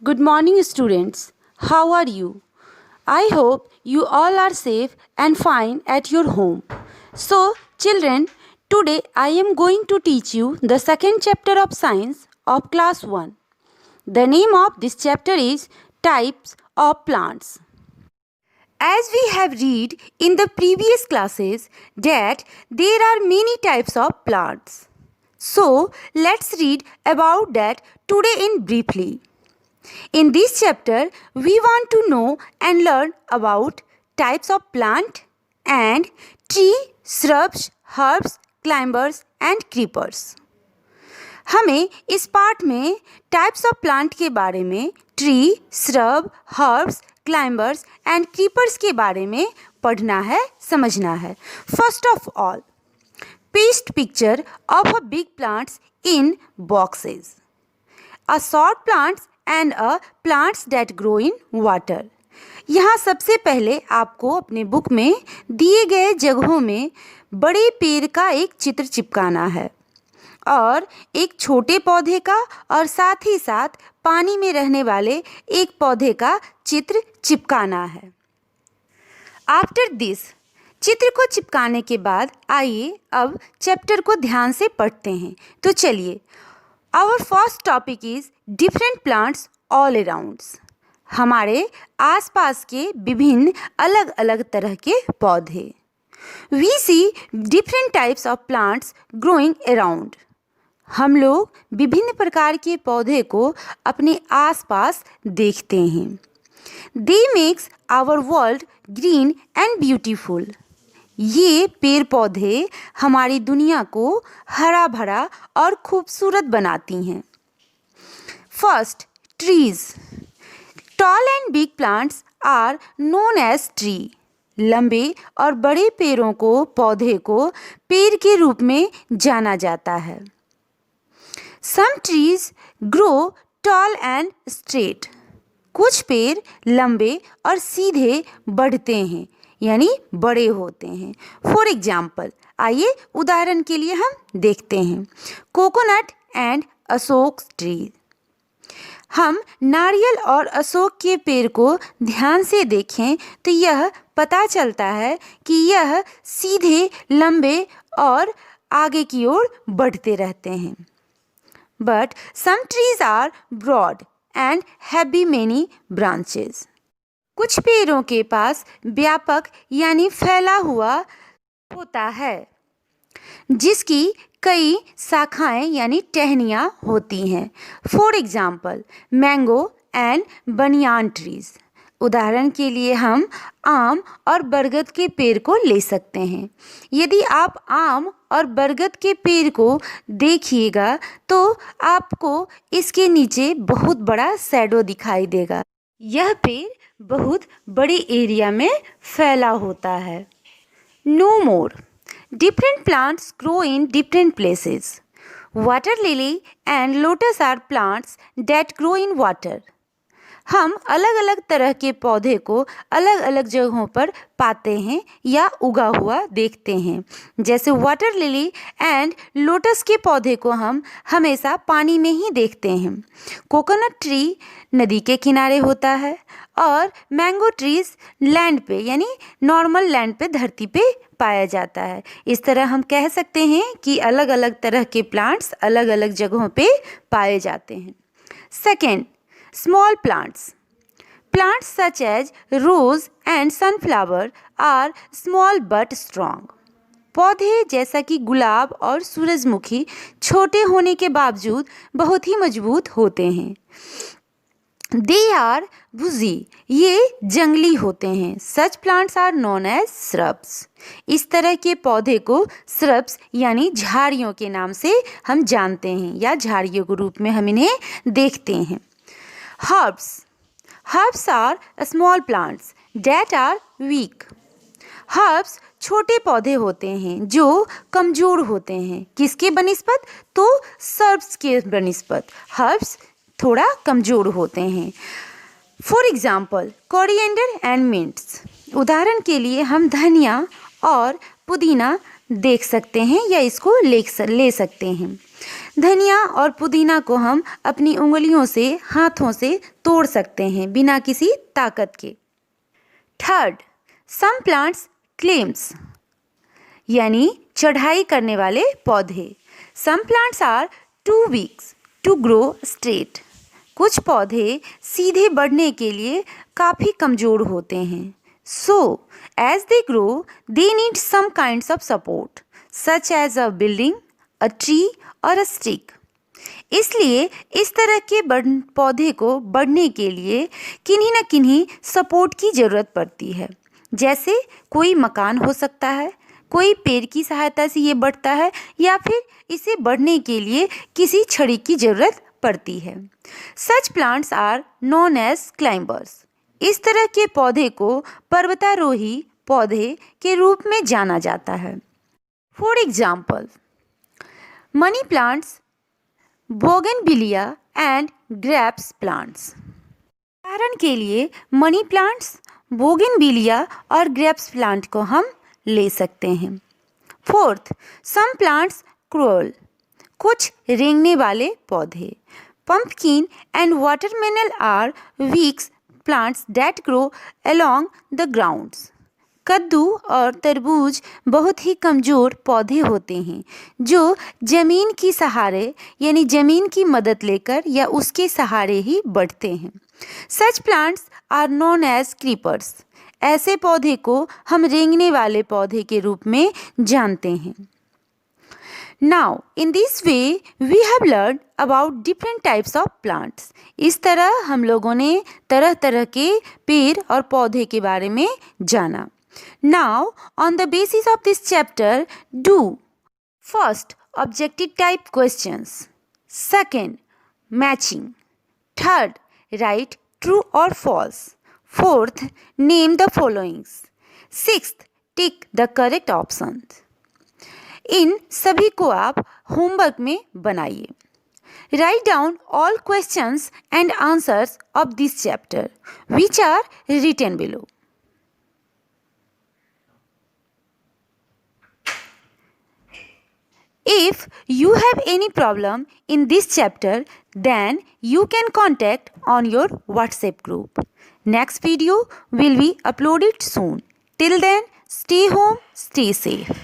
Good morning, students. How are you? I hope you all are safe and fine at your home. So, children, today I am going to teach you the second chapter of science of class 1. The name of this chapter is Types of Plants. As we have read in the previous classes that there are many types of plants. So, let's read about that today in briefly. In this chapter, we want to know and learn about types of plant and tree, shrubs, herbs, climbers and creepers. हमें इस part में types of plant के बारे में, tree, shrub, herbs, climbers and creepers के बारे में पढ़ना है, समझना है. First of all, paste picture of a big plants in boxes. A short plants and a plants that grow in water. यहाँ सबसे पहले आपको अपने बुक में दिए गए जगहों में बड़े पेड़ का एक चित्र चिपकाना है और एक छोटे पौधे का और साथ ही साथ पानी में रहने वाले एक पौधे का चित्र चिपकाना है. आफ्टर दिस, चित्र को चिपकाने के बाद आइए अब चैप्टर को ध्यान से पढ़ते हैं. तो चलिए, our first topic is different plants all around. हमारे आसपास के विभिन्न अलग अलग तरह के पौधे. We see different types of plants growing around. हम लोग विभिन्न प्रकार के पौधे को अपने आसपास देखते हैं. They makes our world green and beautiful. ये पेड़ पौधे हमारी दुनिया को हरा भरा और खूबसूरत बनाती हैं. First, trees. Tall and big plants are known as tree. लंबे और बड़े पेड़ों को, पौधे को पेड़ के रूप में जाना जाता है. Some trees grow tall and straight. कुछ पेड़ लंबे और सीधे बढ़ते हैं, यानी बड़े होते हैं. फॉर एग्जाम्पल, आइए उदाहरण के लिए हम देखते हैं. Coconut and Ashok tree. हम नारियल और अशोक के पेड़ को ध्यान से देखें तो यह पता चलता है कि यह सीधे, लंबे और आगे की ओर बढ़ते रहते हैं. But some trees are broad and have many branches. कुछ पेड़ों के पास व्यापक यानी फैला हुआ होता है, जिसकी कई शाखाएं यानी टहनियाँ होती हैं. फॉर एग्जाम्पल, मैंगो एंड बनियान ट्रीज. उदाहरण के लिए हम आम और बरगद के पेड़ को ले सकते हैं. यदि आप आम और बरगद के पेड़ को देखिएगा तो आपको इसके नीचे बहुत बड़ा शैडो दिखाई देगा. यह पेड़ बहुत बड़े एरिया में फैला होता है. No more. Different plants grow in different places. Water lily and lotus are plants that grow in water. हम अलग अलग तरह के पौधे को अलग अलग जगहों पर पाते हैं या उगा हुआ देखते हैं. जैसे वाटर लिली एंड लोटस के पौधे को हम हमेशा पानी में ही देखते हैं. कोकोनट ट्री नदी के किनारे होता है और मैंगो ट्रीज लैंड पे यानी नॉर्मल लैंड पे, धरती पे पाया जाता है. इस तरह हम कह सकते हैं कि अलग अलग तरह के प्लांट्स अलग अलग जगहों पे पाए जाते हैं. Second, small plants. Plants such as rose and sunflower are small but strong. पौधे जैसा कि गुलाब और सूरजमुखी छोटे होने के बावजूद बहुत ही मजबूत होते हैं. They are bushy. ये जंगली होते हैं. Such plants are known as shrubs. इस तरह के पौधे को shrubs यानी झाड़ियों के नाम से हम जानते हैं या झाड़ियों के रूप में हम इन्हें देखते हैं. Herbs. Herbs are small plants that are weak. Herbs छोटे पौधे होते हैं जो कमज़ोर होते हैं. किसके बनिस्बत? तो shrubs के बनिस्बत herbs थोड़ा कमज़ोर होते हैं. For example, coriander and mints. उदाहरण के लिए हम धनिया और पुदीना देख सकते हैं या इसको ले सकते हैं. धनिया और पुदीना को हम अपनी उंगलियों से, हाथों से तोड़ सकते हैं बिना किसी ताकत के। थर्ड, सम प्लांट्स क्लेम्स, यानी चढ़ाई करने वाले पौधे। Some plants are too weak to grow straight, कुछ पौधे सीधे बढ़ने के लिए काफ़ी कमज़ोर होते हैं। So as they grow they need some kinds of support such as a building, a tree और अ स्टिक। इसलिए इस तरह के पौधे को बढ़ने के लिए किन्हीं न किन्हीं सपोर्ट की ज़रूरत पड़ती है। जैसे कोई मकान हो सकता है, कोई पेड़ की सहायता से ये बढ़ता है, या फिर इसे बढ़ने के लिए किसी छड़ी की ज़रूरत पड़ती है। Such plants are known as climbers. इस तरह के पौधे को पर्वतारोही पौधे के रूप में जाना जाता है। For example, money plants, bougainvillea and grapes plants. उदाहरण के लिए मनी प्लांट्स, बोगनविलिया और ग्रेप्स प्लांट को हम ले सकते हैं। फोर्थ, सम प्लांट्स क्रोल, कुछ रेंगने वाले पौधे। Pumpkin and watermelon are weak plants that grow along the grounds. कद्दू और तरबूज बहुत ही कमज़ोर पौधे होते हैं जो ज़मीन की सहारे, यानी ज़मीन की मदद लेकर या उसके सहारे ही बढ़ते हैं। Such plants are known as creepers. ऐसे पौधे को हम रेंगने वाले पौधे के रूप में जानते हैं। Now, in this way, we have learned about different types of plants. इस तरह हम लोगों ने तरह तरह के पेड़ और पौधे के बारे में जाना। Now, on the basis of this chapter, do first objective type questions. Second, matching. Third, write true or false. Fourth, name the followings. Sixth, tick the correct options. इन सभी को आप होमवर्क में बनाइए। Write down all questions and answers of this chapter which are written below. If you have any problem in this chapter, then you can contact on your WhatsApp group. Next video will be uploaded soon. Till then, stay home, stay safe.